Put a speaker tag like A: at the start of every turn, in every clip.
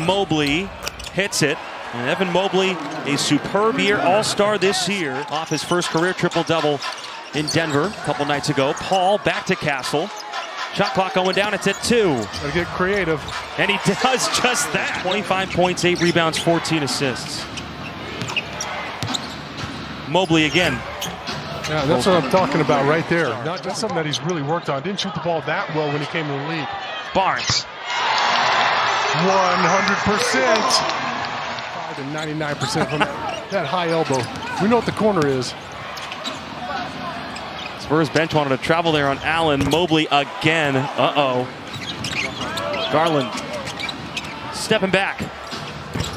A: Mobley hits it. And Evan Mobley, a superb year, all-star this year, off his first career triple-double in Denver a couple nights ago. Paul back to Castle. Shot clock going down, it's at 2.
B: Gotta get creative.
A: And he does just that. 25 points, 8 rebounds, 14 assists. Mobley again.
B: Yeah, that's what I'm talking about right there. Not just something that he's really worked on. Didn't shoot the ball that well when he came to the league.
A: Barnes.
B: 100%. 99% from that high elbow. We know what the corner is.
A: Spurs bench wanted to travel there on Allen. Mobley again. Uh-oh. Garland stepping back.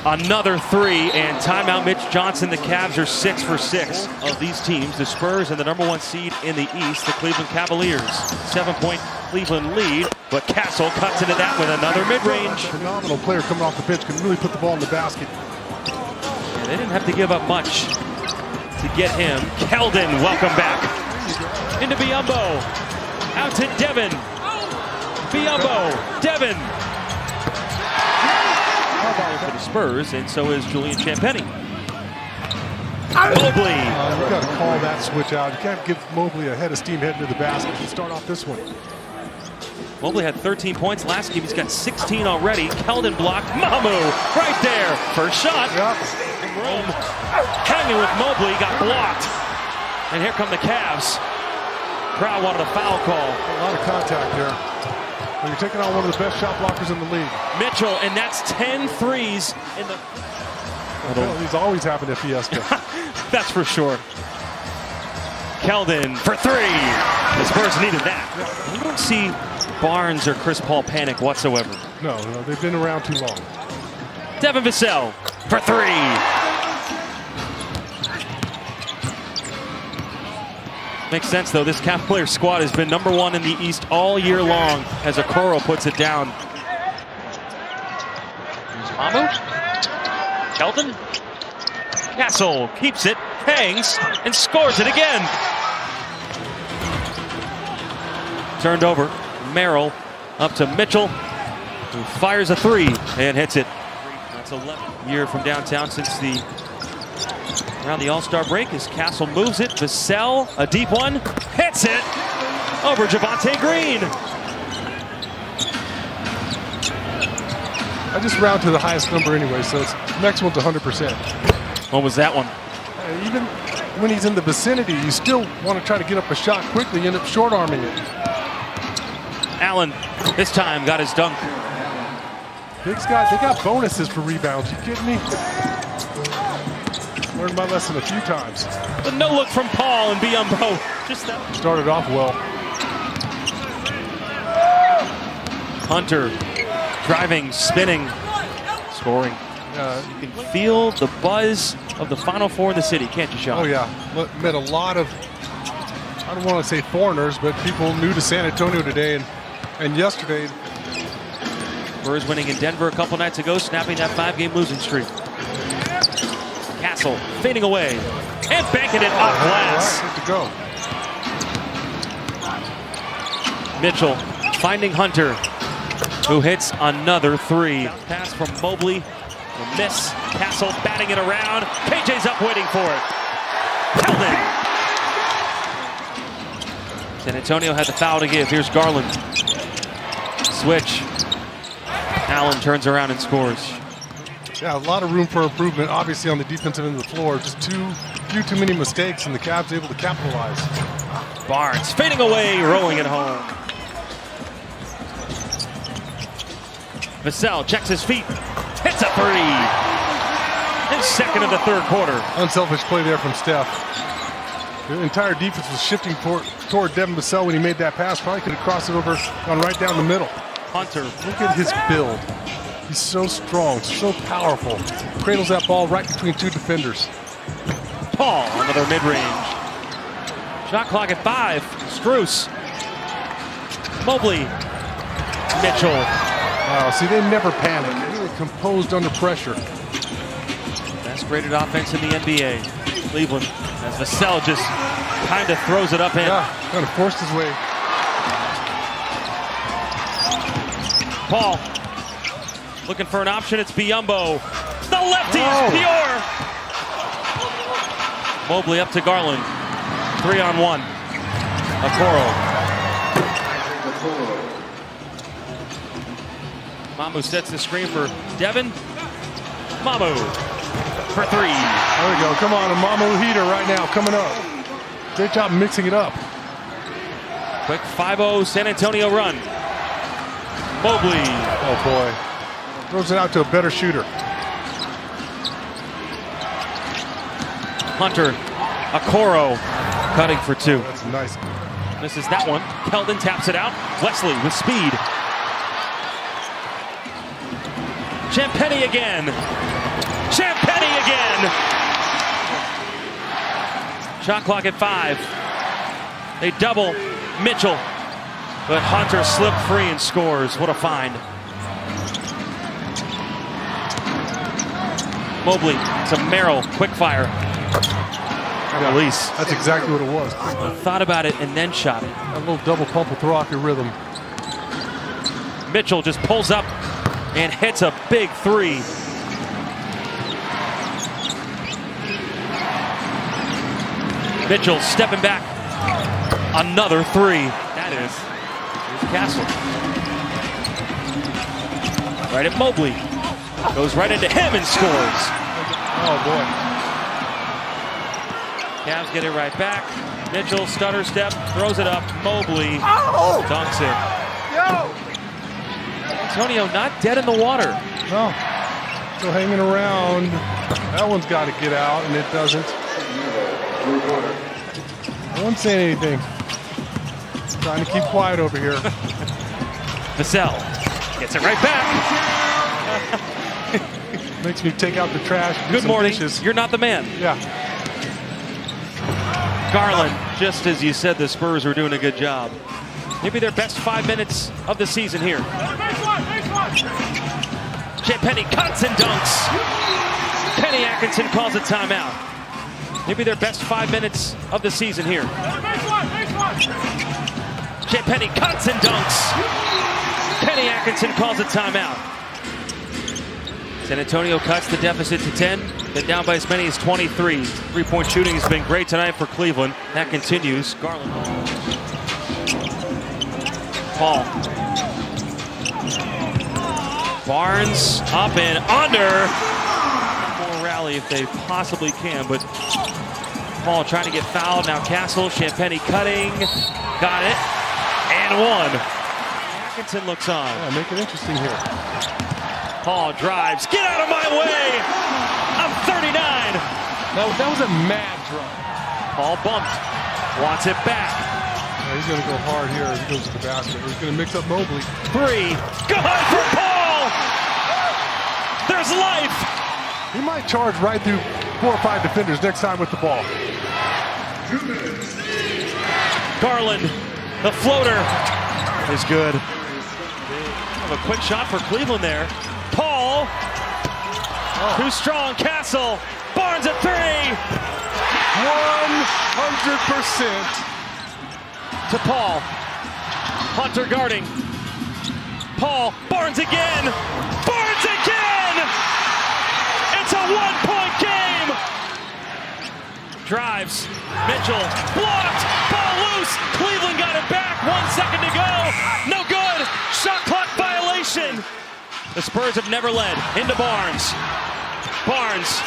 A: Another 3 and timeout Mitch Johnson. The Cavs are 6 for 6 of these teams. The Spurs and the #1 seed in the East, the Cleveland Cavaliers. 7-point Cleveland lead, but Castle cuts into that with another mid-range.
B: Phenomenal player coming off the bench, can really put the ball in the basket.
A: Yeah, they didn't have to give up much to get him. Keldon, welcome back. Into Biyombo. Out to Devin. Biyombo. Devin. For the Spurs, and so is Julian Champagny. Mobley.
B: You got to call that switch out. You can't give Mobley a head of steam heading to the basket and start off this one.
A: Mobley had 13 points last game. He's got 16 already. Keldon blocked. Mamu right there. First shot.
B: Yep.
A: Rome hanging with Mobley. Got blocked. And here come the Cavs. Crowd wanted a foul call.
B: A lot of contact there. When you're taking on one of the best shot blockers in the league.
A: Mitchell, and that's 10 threes in the...
B: Penalties always happen at Fiesta.
A: That's for sure. Keldon for 3. The Spurs needed that. We don't see Barnes or Chris Paul panic whatsoever.
B: No, they've been around too long.
A: Devin Vassell for 3. Makes sense, though. This Cavaliers squad has been #1 in the East all year long as Okoro puts it down. Mamu. Keldon. Castle keeps it, hangs, and scores it again. Turned over. Merrill up to Mitchell, who fires a 3 and hits it. That's 11th year from downtown since around the All-Star break as Castle moves it. Vassell, a deep one, hits it over Javonte Green.
B: I just round to the highest number anyway, so it's next one's 100%.
A: What was that one?
B: Even when he's in the vicinity, you still want to try to get up a shot quickly, you end up short arming it.
A: Allen, this time, got his dunk.
B: Big Scott, they got bonuses for rebounds. You kidding me? Learned my lesson a few times.
A: The no look from Paul and Biyombo. Just that.
B: Started off well.
A: Hunter driving, spinning, scoring. You can feel the buzz of the Final Four in the city, can't you, Sean?
B: Oh, yeah. Met a lot of, I don't want to say foreigners, but people new to San Antonio today and yesterday.
A: Spurs winning in Denver a couple nights ago, snapping that 5-game losing streak. Castle fading away and banking it off glass.
B: Good to go.
A: Mitchell finding Hunter, who hits another 3. Pass from Mobley, a miss. Castle batting it around. KJ's up waiting for it. Keldon. San Antonio had the foul to give. Here's Garland. Switch. Allen turns around and scores.
B: Yeah, a lot of room for improvement, obviously, on the defensive end of the floor. Just few too many mistakes, and the Cavs able to capitalize.
A: Barnes fading away, rolling it home. Vassell checks his feet, hits a 3. His second of the third quarter.
B: Unselfish play there from Steph. The entire defense was shifting toward Devin Vassell when he made that pass. Probably could have crossed it over, gone right down the middle.
A: Hunter.
B: Look at his build. He's so strong, so powerful. Cradles that ball right between 2 defenders.
A: Paul, another mid-range. Shot clock at 5. Strus. Mobley. Mitchell.
B: Wow, see, they never panic. Really composed under pressure.
A: Best graded offense in the NBA. Cleveland, as Vassell just kind of throws it up in.
B: Yeah, kind of forced his way.
A: Paul. Looking for an option, it's Biyombo. The lefty is pure. Mobley up to Garland. 3-on-1. Okoro. Mamu sets the screen for Devin. Mamu for 3.
B: There we go. Come on, a Mamu heater right now coming up. Great job mixing it up.
A: Quick 5-0 San Antonio run. Mobley.
B: Oh boy. Throws it out to a better shooter.
A: Hunter. Okoro cutting for 2.
B: That's nice.
A: Misses that one. Keldon taps it out. Wesley with speed. Champagnie again. Champagnie again. Shot clock at 5. They double Mitchell. But Hunter slipped free and scores. What a find. Mobley to Merrill. Quick fire. Release.
B: That's exactly what it was.
A: Thought about it and then shot it.
B: A little double pump with rocket rhythm.
A: Mitchell just pulls up and hits a big 3. Mitchell stepping back. Another 3. That is. Here's Castle. Right at Mobley. Goes right into him and scores.
B: Oh boy.
A: Cavs get it right back. Mitchell stutter step, throws it up. Mobley dunks it. Antonio not dead in the water.
B: No. Still hanging around. That one's got to get out, and it doesn't. No one's saying anything. Trying to keep quiet over here.
A: Vassell gets it right back.
B: Makes me take out the trash.
A: Good morning.
B: Dishes.
A: You're not the man.
B: Yeah.
A: Garland, just as you said, the Spurs were doing a good job. Maybe their best 5 minutes of the season here. Champagnie cuts and dunks. Kenny Atkinson calls a timeout. Maybe their best 5 minutes of the season here. Champagnie cuts and dunks. Kenny Atkinson calls a timeout. San Antonio cuts the deficit to 10. They're down by as many as 23. Three-point shooting has been great tonight for Cleveland. That continues. Garland. Paul. Barnes up and under. More rally if they possibly can, but Paul trying to get fouled. Now Castle, Champagnie cutting. Got it. And 1. Atkinson looks on.
B: Yeah, make it interesting here.
A: Paul drives. Get out of my way! I'm 39.
B: That was a mad drive.
A: Paul bumped. Wants it back.
B: Yeah, he's going to go hard here as he goes to the basket. He's going to mix up Mobley.
A: 3. Good for Paul! There's life!
B: He might charge right through 4 or 5 defenders next time with the ball.
A: Garland, the floater is good. A quick shot for Cleveland there. Paul, too strong. Castle, Barnes at 3.
B: 100%.
A: To Paul. Hunter guarding. Paul, Barnes again. Barnes again! It's a 1-point game. Drives. Mitchell blocked. Ball loose. Cleveland got it back. 1 second to go. No good. Shot clock violation. The Spurs have never led. Into Barnes. Barnes